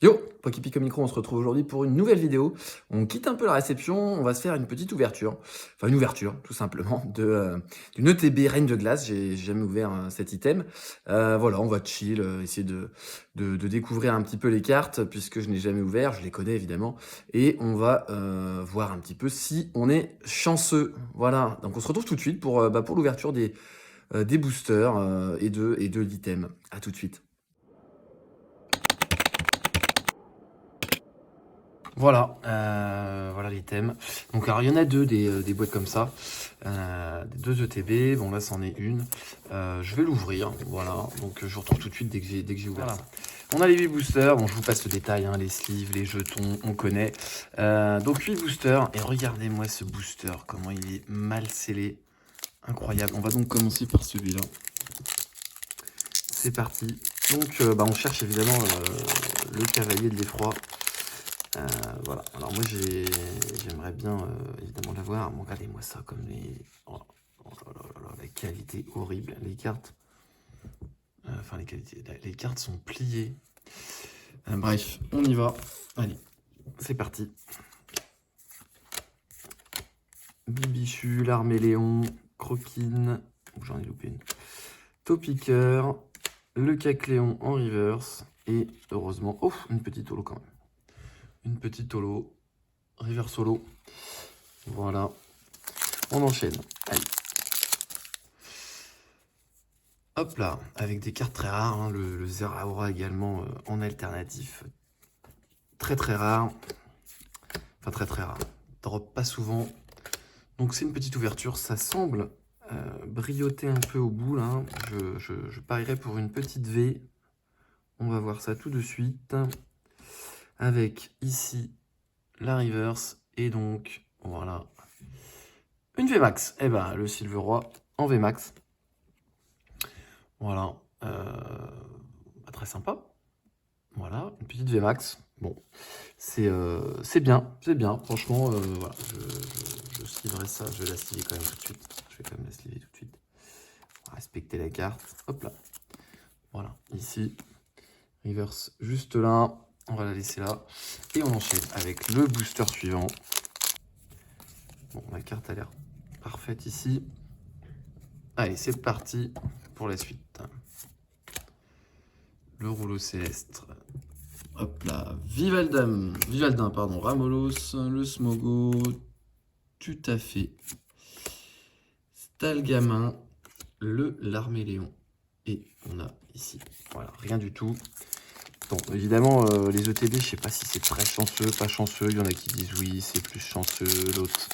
Yo, Pokipic au micro, on se retrouve aujourd'hui pour une nouvelle vidéo. On quitte un peu la réception, on va se faire une petite ouverture, enfin une ouverture tout simplement, d'une ETB Reine de Glace. J'ai jamais ouvert cet item. Voilà, on va chill, essayer de découvrir un petit peu les cartes, puisque je n'ai jamais ouvert, je les connais évidemment, et on va voir un petit peu si on est chanceux. Voilà, donc on se retrouve tout de suite pour l'ouverture des boosters et de l'item. À tout de suite. Voilà, voilà l'item. Donc alors il y en a deux des boîtes comme ça, des deux ETB. Bon là c'en est une. Je vais l'ouvrir, voilà. Donc je vous retrouve tout de suite dès que j'ai ouvert. Voilà. On a les 8 boosters. Bon je vous passe le détail, hein, les sleeves, les jetons, on connaît. Donc 8 boosters et regardez-moi ce booster, comment il est mal scellé, incroyable. On va donc commencer par celui-là. C'est parti. Donc on cherche évidemment le cavalier de l'effroi. Voilà, alors moi j'aimerais bien évidemment l'avoir. Bon, regardez-moi ça comme les... Oh, là là là, la qualité horrible. Les cartes... Enfin les cartes sont pliées. Bref, on y va. Allez, c'est parti. Bibichu, l'Arméléon, Croquine, j'en ai loupé une. Topiqueur, le Cacléon en reverse. Et heureusement, oh, une petite holo quand même. Une petite holo, reverse holo. Voilà. On enchaîne. Allez. Hop là, avec des cartes très rares, hein, le Zeraora également en alternatif. Très très rare. Enfin très très rare. Drop pas souvent. Donc c'est une petite ouverture. Ça semble brioter un peu au bout là. Je parierais pour une petite V. On va voir ça tout de suite. Avec ici la reverse. Et donc voilà. Une VMAX. Eh ben le Silveroi en VMAX. Voilà, très sympa. Voilà, une petite VMAX. Bon, c'est bien, franchement, voilà, je sliverai ça, je vais la sliver quand même tout de suite. Je vais quand même la sliver tout de suite. On va respecter la carte, hop là. Voilà, ici, reverse juste là, on va la laisser là. Et on enchaîne avec le booster suivant. Bon, la carte a l'air parfaite ici. Allez, c'est parti pour la suite. Le rouleau céleste. Hop là, Vivaldin, pardon, Ramolos, le Smogo, tout à fait. Stalgamin, le Larméléon. Et on a ici, voilà, rien du tout. Bon, évidemment, les ETB, je sais pas si c'est très chanceux, pas chanceux. Il y en a qui disent oui, c'est plus chanceux, l'autre.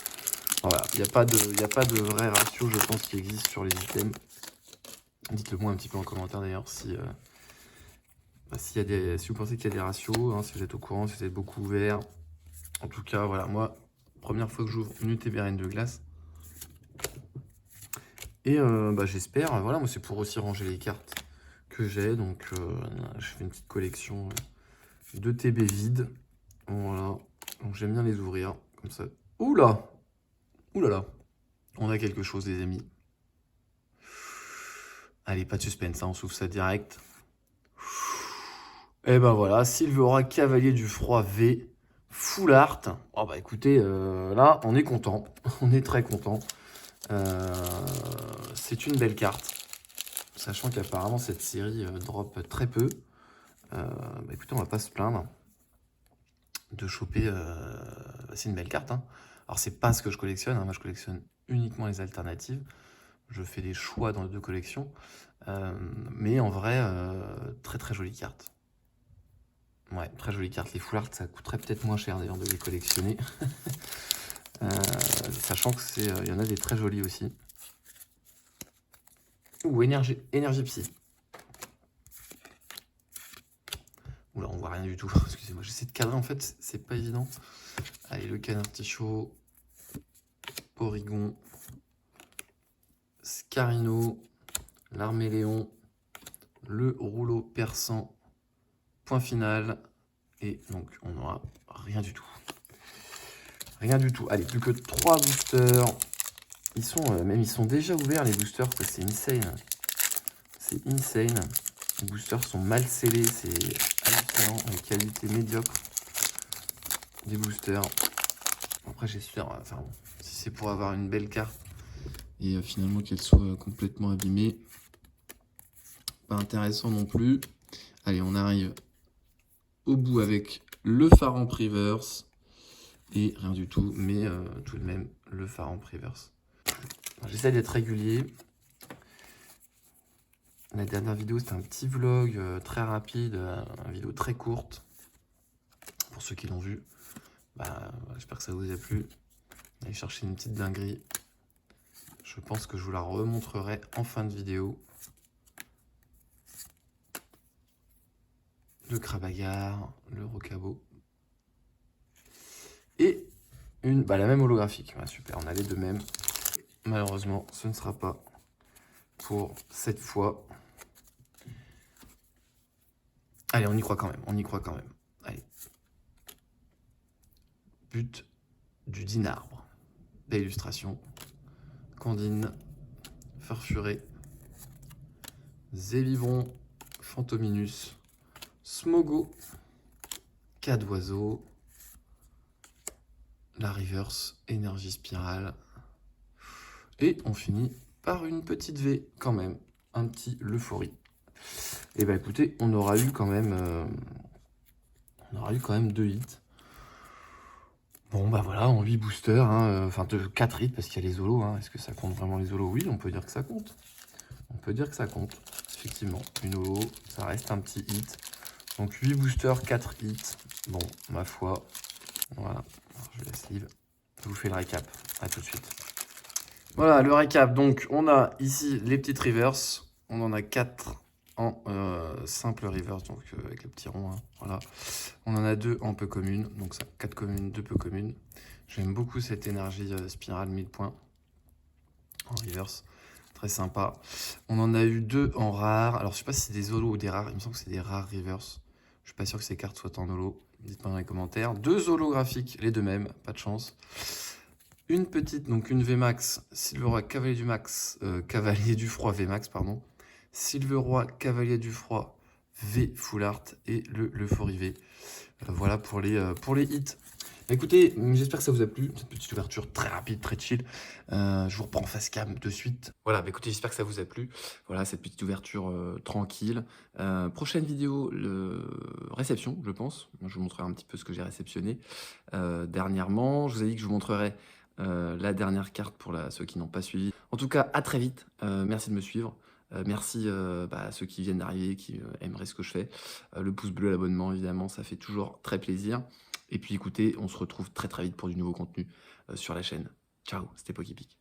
Voilà, il n'y a pas de vrai ratio, je pense, qui existe sur les items. Dites-le moi un petit peu en commentaire d'ailleurs si... si vous pensez qu'il y a des ratios, hein, si vous êtes au courant, si vous êtes beaucoup ouvert. En tout cas, voilà, moi, première fois que j'ouvre une UTB Reine de Glace. Et j'espère, voilà, moi c'est pour aussi ranger les cartes que j'ai. Donc je fais une petite collection de TB vides. Voilà, donc j'aime bien les ouvrir comme ça. Oula, oulala, on a quelque chose les amis. Allez, pas de suspense, hein, on s'ouvre ça direct. Et ben voilà, Silverora Cavalier du Froid V, Full Art. Oh bah écoutez, là on est content, on est très content. C'est une belle carte, sachant qu'apparemment cette série drop très peu. Écoutez, on va pas se plaindre de choper. C'est une belle carte, hein. Alors c'est pas ce que je collectionne, hein. Moi je collectionne uniquement les alternatives. Je fais des choix dans les deux collections, mais en vrai, très très jolie carte. Ouais, très jolie carte. Les full art, ça coûterait peut-être moins cher d'ailleurs de les collectionner. Sachant que y en a des très jolis aussi. Ou énergie psy. Oula, on voit rien du tout. Excusez-moi, j'essaie de cadrer en fait, c'est pas évident. Allez, le canard tichot, Porygon, Scarino, l'Arméléon, le rouleau perçant, point final. Et donc, on n'aura rien du tout. Rien du tout. Allez, plus que 3 boosters. Ils sont déjà ouverts, les boosters. C'est insane. C'est insane. Les boosters sont mal scellés. C'est hallucinant. La qualité qualité médiocre des boosters. Après, j'espère, enfin bon, si c'est pour avoir une belle carte et finalement qu'elle soit complètement abîmée, pas intéressant non plus. Allez, on arrive au bout avec le phare en reverse et rien du tout, mais tout de même le phare en reverse. J'essaie d'être régulier. La dernière vidéo, c'était un petit vlog très rapide, une vidéo très courte. Pour ceux qui l'ont vu, j'espère que ça vous a plu. Allez chercher une petite dinguerie. Je pense que je vous la remontrerai en fin de vidéo. Le Krabagar, le Rocabo. Et la même holographique. Ouais, super, on a les deux mêmes. Malheureusement, ce ne sera pas pour cette fois. Allez, on y croit quand même, on y croit quand même. Allez. But du Dinarbre. L'illustration. Candine, Farfuré, Zélivron, Fantominus, Smogo, Cadoiseau, la reverse, énergie spirale. Et on finit par une petite V quand même, un petit l'euphorie. Et bah écoutez, on aura eu quand même 2 hits. Bon bah voilà, en 8 boosters, enfin 4 hits parce qu'il y a les holos. Est-ce que ça compte vraiment les holos? Oui, on peut dire que ça compte. On peut dire que ça compte. Effectivement, une holo, ça reste un petit hit. Donc 8 boosters, 4 hits. Bon, ma foi. Voilà, alors, je laisse live. Je vous fais le récap. À tout de suite. Voilà, le récap. Donc, on a ici les petites reverse. On en a 4 en simple reverse, donc avec le petit rond. Voilà. On en a 2 en peu commune. Donc, ça, 4 communes, 2 peu communes. J'aime beaucoup cette énergie spirale 1000 points en reverse. Très sympa. On en a eu 2 en rare. Alors, je sais pas si c'est des holos ou des rares. Il me semble que c'est des rares reverse. Je suis pas sûr que ces cartes soient en holo. Dites-moi dans les commentaires. 2 holographiques, les deux mêmes. Pas de chance. Une petite, donc une VMAX, Silveroi Cavalier du Max, Cavalier du Froid VMAX, pardon. Silveroi Cavalier du Froid V Full Art et le Euphorie V. Voilà pour les hits. Écoutez, j'espère que ça vous a plu, cette petite ouverture très rapide, très chill. Je vous reprends en face cam de suite. Voilà, écoutez, j'espère que ça vous a plu. Voilà, cette petite ouverture tranquille. Prochaine vidéo, réception, je pense. Je vous montrerai un petit peu ce que j'ai réceptionné dernièrement. Je vous ai dit que je vous montrerai la dernière carte pour ceux qui n'ont pas suivi. En tout cas, à très vite. Merci de me suivre. Merci à ceux qui viennent d'arriver, qui aimeraient ce que je fais. Le pouce bleu, l'abonnement, évidemment, ça fait toujours très plaisir. Et puis écoutez, on se retrouve très très vite pour du nouveau contenu sur la chaîne. Ciao, c'était Poképic.